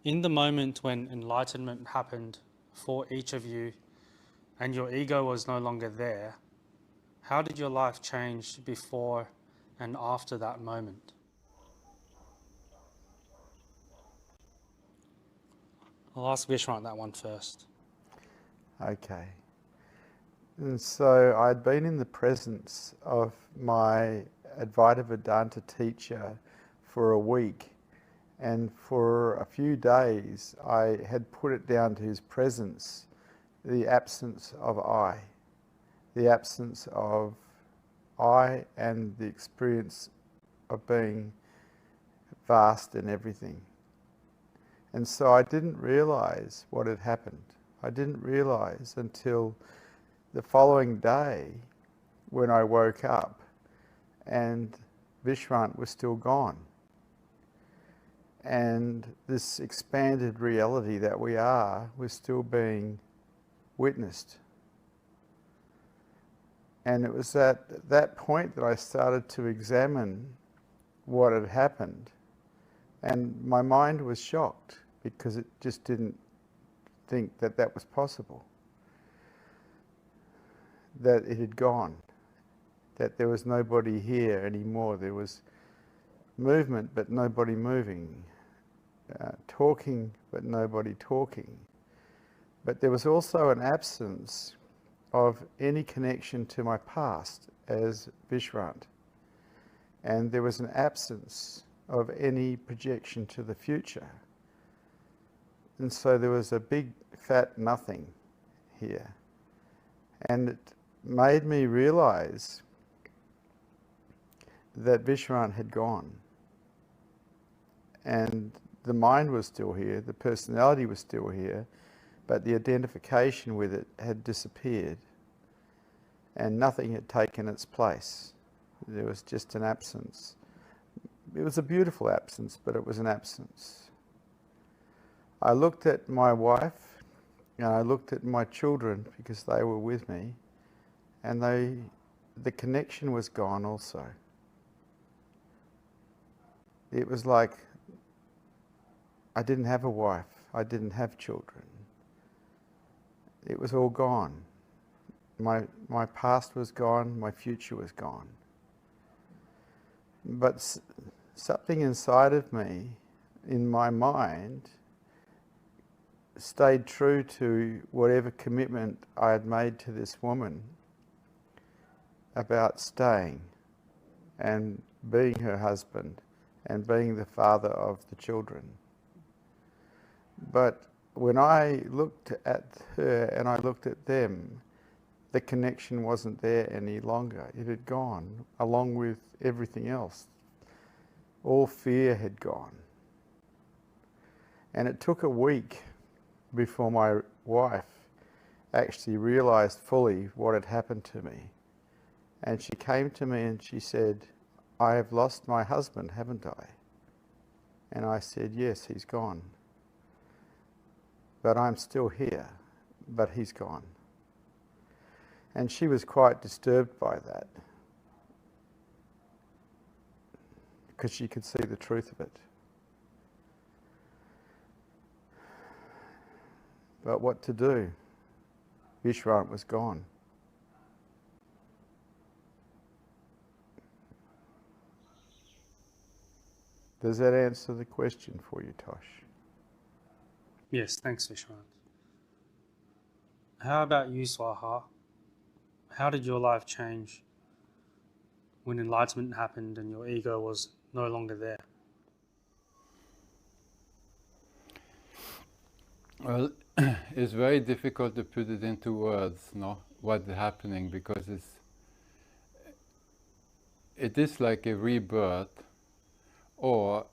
In the moment when enlightenment happened for each of you and your ego was no longer there, how did your life change before and after that moment? I'll ask Vishranт that one first. Okay. And so I'd been in the presence of my Advaita Vedanta teacher for a week, and for a few days I had put it down to his presence, the absence of I, the absence of I and the experience of being vast in everything. And so I didn't realize what had happened. I didn't realize until the following day when I woke up and Vishranт was still gone. And this expanded reality that we are was still being witnessed. And it was at that point that I started to examine what had happened. And my mind was shocked because it just didn't think that that was possible. That it had gone. That there was nobody here anymore. There was movement but nobody moving. Talking but nobody talking. But there was also an absence of any connection to my past as Vishranт. And there was an absence of any projection to the future. And so there was a big fat nothing here. And it made me realize that Vishranт had gone. And the mind was still here, the personality was still here, but the identification with it had disappeared. And nothing had taken its place. There was just an absence. It was a beautiful absence, but it was an absence. I looked at my wife and I looked at my children because they were with me, and the connection was gone also. It was like I didn't have a wife, I didn't have children. It was all gone. My past was gone, my future was gone. But something inside of me, in my mind, stayed true to whatever commitment I had made to this woman about staying and being her husband and being the father of the children. But when I looked at her and I looked at them, the connection wasn't there any longer. It had gone, along with everything else. All fear had gone. And it took a week before my wife actually realized fully what had happened to me. And she came to me and she said, "I have lost my husband, haven't I?" And I said, "Yes, he's gone. But I'm still here, but he's gone." And she was quite disturbed by that, because she could see the truth of it. But what to do? Vishranт was gone. Does that answer the question for you, Tosh? Yes, thanks, Vishranт. How about you, Swaha? How did your life change when enlightenment happened and your ego was no longer there? Well, it's very difficult to put it into words, no, what's happening, because it is like a rebirth or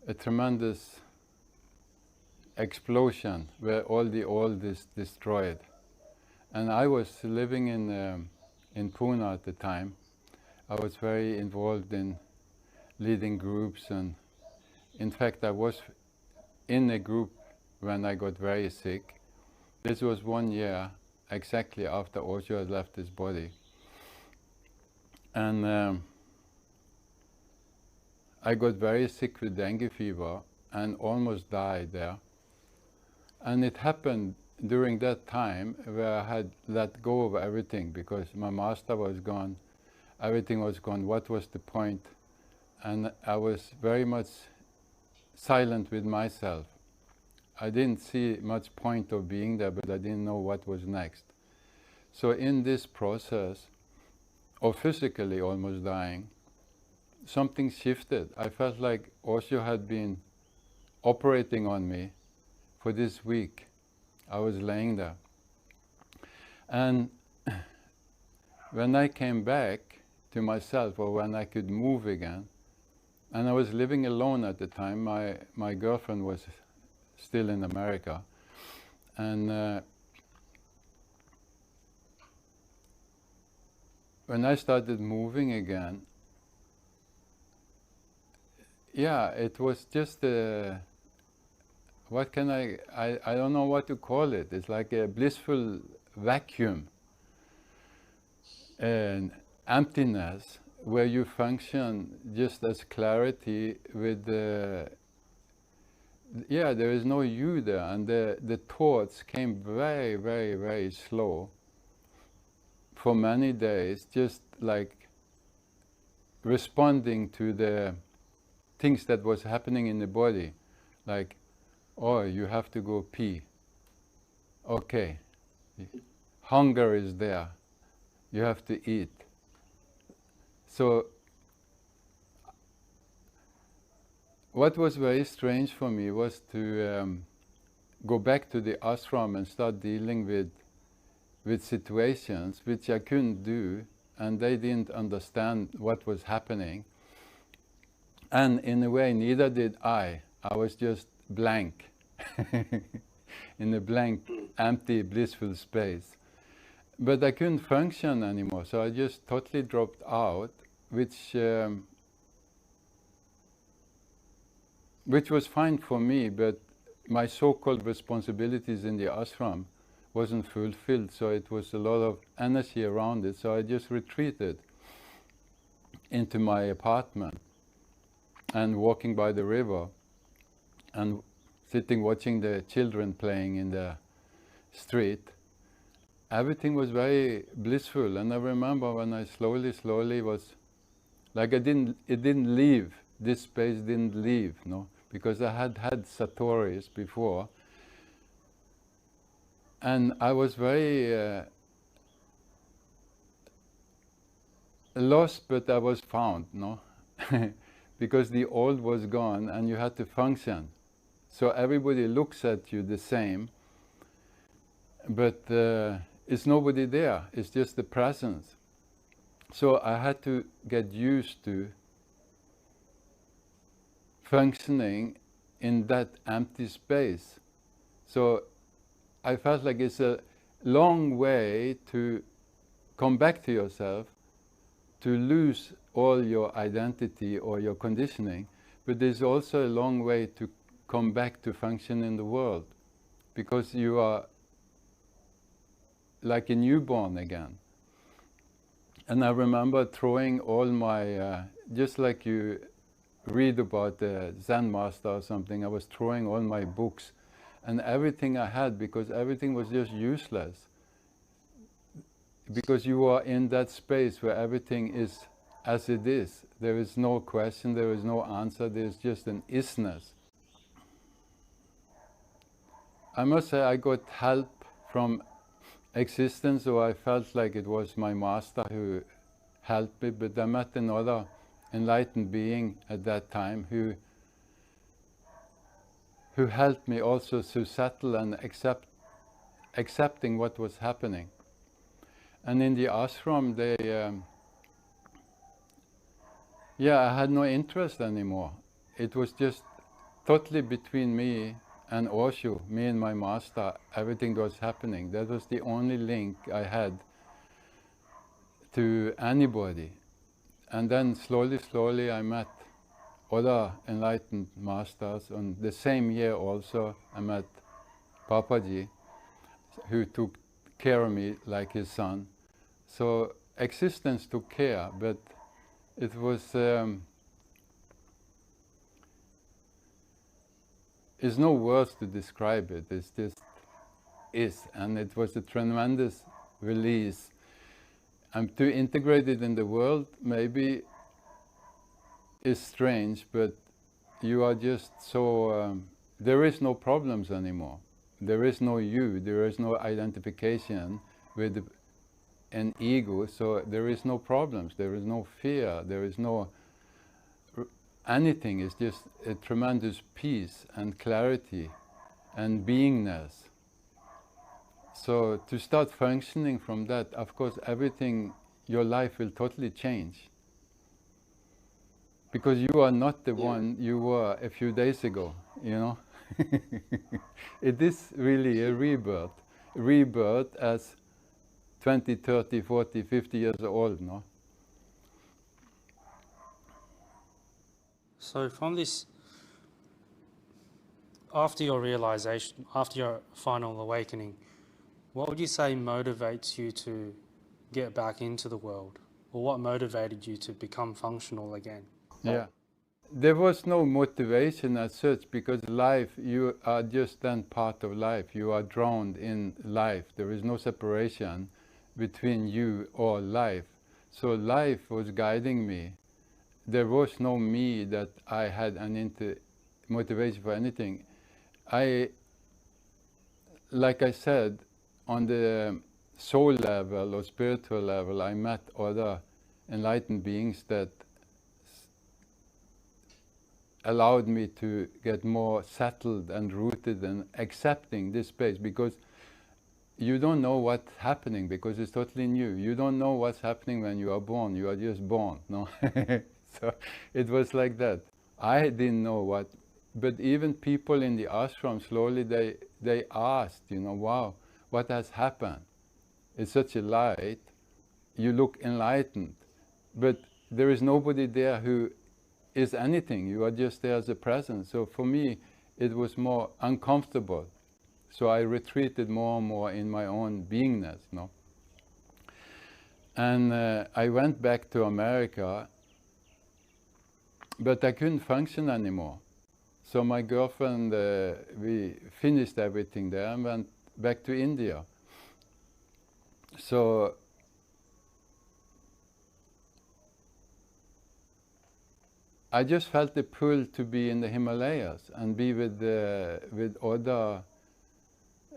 a tremendous explosion where all the old is destroyed. And I was living in Pune at the time. I was very involved in leading groups, and in fact I was in a group when I got very sick. This was 1 year exactly after Osho had left his body. And I got very sick with dengue fever and almost died there. And it happened during that time where I had let go of everything because my master was gone, everything was gone, what was the point? And I was very much silent with myself. I didn't see much point of being there, but I didn't know what was next. So in this process of physically almost dying, something shifted. I felt like Osho had been operating on me for this week. I was laying there. And when I came back to myself, or when I could move again, and I was living alone at the time, my girlfriend was still in America, and when I started moving again, yeah, it was just what can I don't know what to call it. It's like a blissful vacuum and emptiness where you function just as clarity with yeah, there is no you there, and the thoughts came very, very, very slow for many days, just like responding to the things that was happening in the body, like, oh, you have to go pee. Okay. Hunger is there. You have to eat. So, what was very strange for me was to go back to the ashram and start dealing with situations which I couldn't do, and they didn't understand what was happening. And in a way, neither did I. I was just blank, in a blank, empty, blissful space. But I couldn't function anymore, so I just totally dropped out, which was fine for me, but my so-called responsibilities in the ashram wasn't fulfilled, so it was a lot of energy around it, so I just retreated into my apartment and walking by the river and sitting watching the children playing in the street. Everything was very blissful, and I remember when I slowly was like it didn't leave, this space didn't leave, no, because I had had satoris before, and I was very lost, but I was found, no, because the old was gone and you had to function. So everybody looks at you the same, but it's nobody there, it's just the presence. So I had to get used to functioning in that empty space. So I felt like it's a long way to come back to yourself, to lose all your identity or your conditioning, but there's also a long way to come back to function in the world, because you are like a newborn again. And I remember throwing all my, just like you read about the Zen master or something, I was throwing all my books and everything I had, because everything was just useless. Because you are in that space where everything is as it is. There is no question, there is no answer, there's just an isness. I must say I got help from existence, or I felt like it was my master who helped me, but I met another enlightened being at that time who helped me also to settle and accepting what was happening. And in the ashram, I had no interest anymore. It was just totally between me and Osho, me and my master, everything was happening. That was the only link I had to anybody. And then slowly I met other enlightened masters. And the same year also I met Papaji, who took care of me like his son. So existence took care, but it was There's no words to describe it. It's just is, and it was a tremendous release. And to integrate it in the world maybe is strange, but you are just so, there is no problems anymore. There is no you, there is no identification with an ego, so there is no problems, there is no fear, there is no anything. It's just a tremendous peace and clarity and beingness. So to start functioning from that, of course everything, your life will totally change. Because you are not the one you were a few days ago, you know. It is really a rebirth. Rebirth as 20, 30, 40, 50 years old, no? So from this, after your realization, after your final awakening, what would you say motivates you to get back into the world? Or what motivated you to become functional again? Yeah. There was no motivation as such, because life, you are just then part of life. You are drowned in life. There is no separation between you or life. So life was guiding me. There was no me that I had an motivation for anything. Like I said, on the soul level or spiritual level, I met other enlightened beings that allowed me to get more settled and rooted and accepting this space, because you don't know what's happening, because it's totally new. You don't know what's happening when you are born. You are just born, no? So it was like that. I didn't know what, but even people in the ashram, slowly they asked, you know, wow, what has happened? It's such a light. You look enlightened, but there is nobody there who is anything. You are just there as a presence. So for me, it was more uncomfortable. So I retreated more and more in my own beingness, no? And I went back to America, but I couldn't function anymore. So my girlfriend, we finished everything there and went back to India. So I just felt the pull to be in the Himalayas and be with other.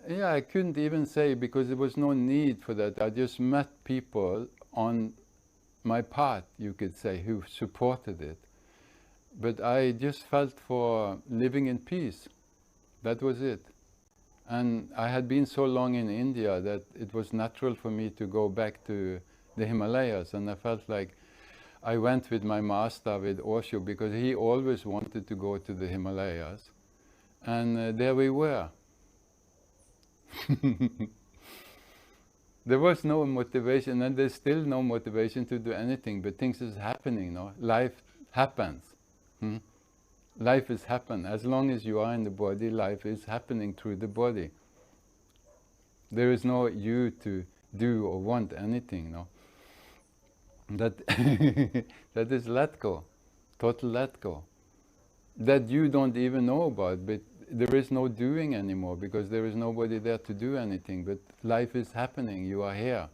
Yeah, I couldn't even say, because there was no need for that. I just met people on my path, you could say, who supported it. But I just felt for living in peace. That was it. And I had been so long in India that it was natural for me to go back to the Himalayas, and I felt like I went with my master, with Osho, because he always wanted to go to the Himalayas. And there we were. There was no motivation, and there's still no motivation to do anything, but things is happening, no? Life happens. Life is happen. As long as you are in the body, life is happening through the body. There is no you to do or want anything, no? That that is let go, total let go. That you don't even know about, but there is no doing anymore, because there is nobody there to do anything, but life is happening. You are here,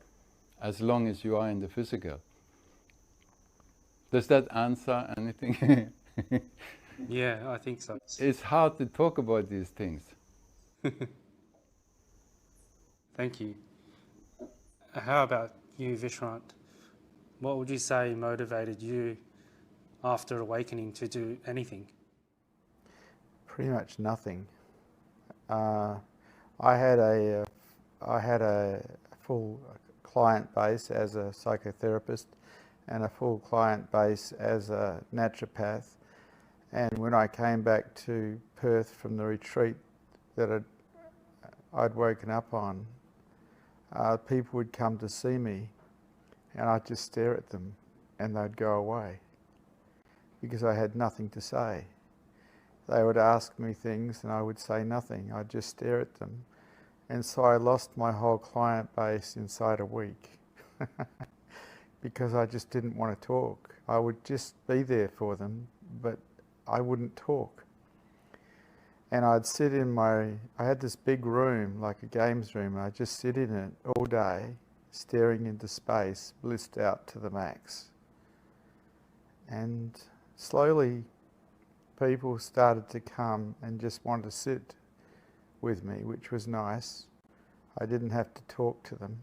as long as you are in the physical. Does that answer anything? Yeah, I think so. It's hard to talk about these things. Thank you. How about you, Vishranт? What would you say motivated you after awakening to do anything? Pretty much nothing. I had a full client base as a psychotherapist and a full client base as a naturopath. And when I came back to Perth from the retreat that I'd woken up on, people would come to see me, and I'd just stare at them and they'd go away, because I had nothing to say. They would ask me things and I would say nothing. I'd just stare at them. And so I lost my whole client base inside a week because I just didn't want to talk. I would just be there for them, but I wouldn't talk. And I'd sit in I had this big room, like a games room, and I'd just sit in it all day, staring into space, blissed out to the max. And slowly people started to come and just want to sit with me, which was nice. I didn't have to talk to them.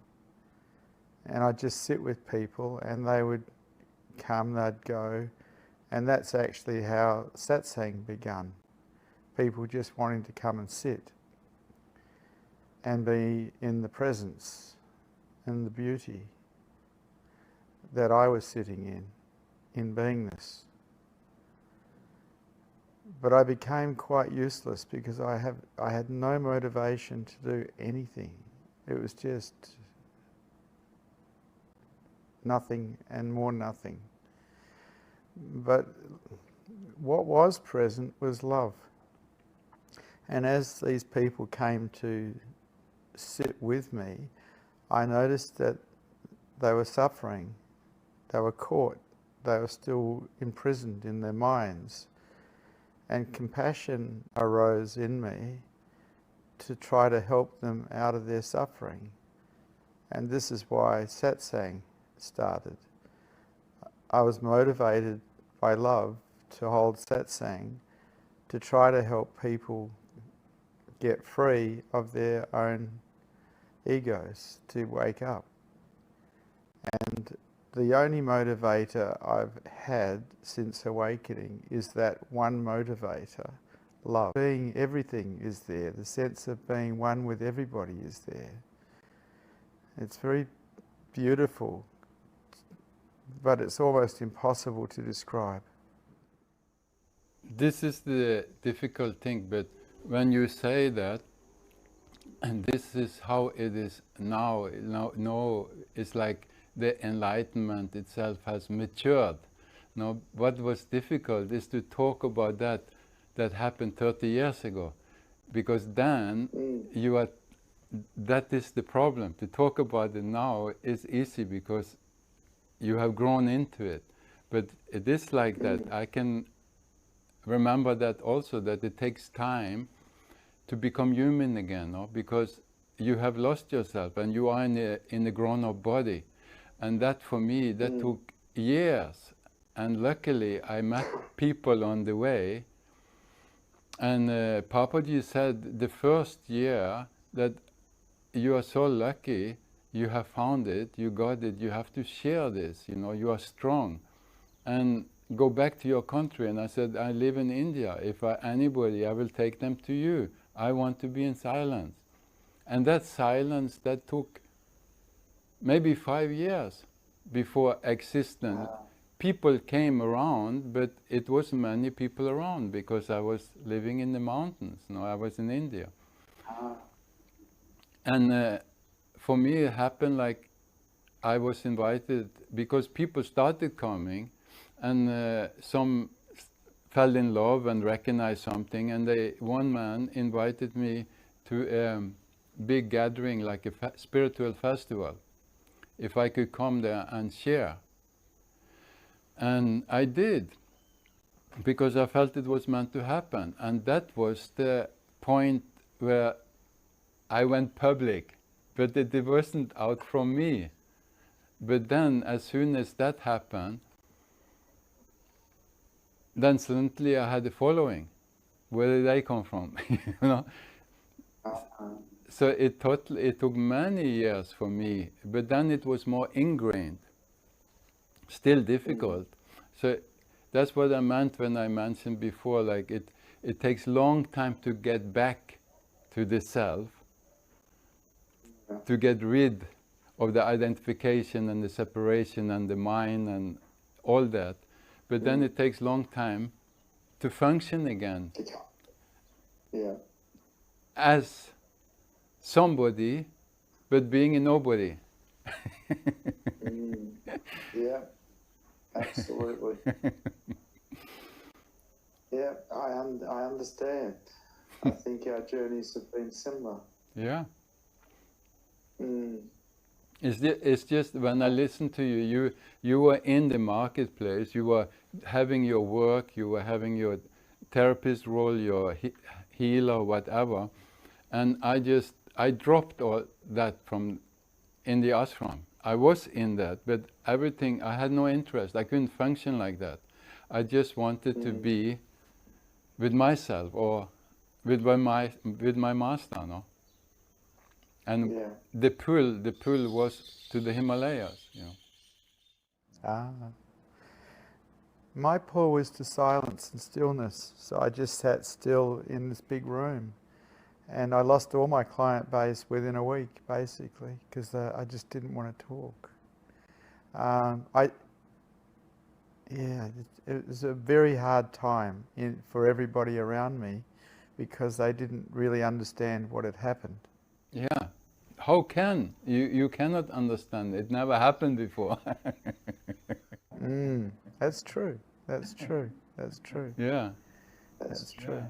And I'd just sit with people and they would come, they'd go. And that's actually how satsang began. People just wanting to come and sit and be in the presence and the beauty that I was sitting in beingness. But I became quite useless because I had no motivation to do anything. It was just nothing and more nothing. But what was present was love. And as these people came to sit with me, I noticed that they were suffering, they were caught, they were still imprisoned in their minds. And compassion arose in me to try to help them out of their suffering. And this is why satsang started. I was motivated by love to hold satsang, to try to help people get free of their own egos, to wake up. And the only motivator I've had since awakening is that one motivator, love. Being everything is there, the sense of being one with everybody is there. It's very beautiful, but it's almost impossible to describe. This is the difficult thing, but when you say that, and this is how it is now, it's like the enlightenment itself has matured. Now, what was difficult is to talk about that happened 30 years ago, because then that is the problem. To talk about it now is easy because you have grown into it, but it is like that. I can remember that also, that it takes time to become human again, no? Because you have lost yourself and you are in a grown-up body. And that for me, that took years. And luckily I met people on the way. And Papaji said the first year that you are so lucky, you have found it, you got it, you have to share this, you are strong. And go back to your country. And I said, I live in India. If anybody, I will take them to you. I want to be in silence. And that silence, that took maybe 5 years before existence. People came around, but it wasn't many people around because I was living in the mountains. I was in India. And for me it happened like I was invited because people started coming, and some fell in love and recognized something, and one man invited me to a big gathering, like a spiritual festival, if I could come there and share. And I did, because I felt it was meant to happen. And that was the point where I went public, but it wasn't out from me. But then, as soon as that happened, then suddenly I had a following. Where did they come from? So it took many years for me, but then it was more ingrained. Still difficult. So that's what I meant when I mentioned before, like it takes long time to get back to the self, to get rid of the identification and the separation and the mind and all that. But then it takes long time to function again as somebody, but being a nobody. Yeah, absolutely. Yeah, I understand. I think our journeys have been similar. Yeah. It's just when I listen to you, you were in the marketplace, you were having your work, you were having your therapist role, your healer, whatever. And I dropped all that in the ashram. I was in that, but everything, I had no interest. I couldn't function like that. I just wanted to be with myself or with my master, no? And the pull was to the Himalayas, you know. Ah. My pull was to silence and stillness, so I just sat still in this big room. And I lost all my client base within a week, basically, because I just didn't want to talk. It was a very hard time for everybody around me, because they didn't really understand what had happened. Yeah. How can? You cannot understand. It never happened before. That's true. That's true. That's true. Yeah. That's true.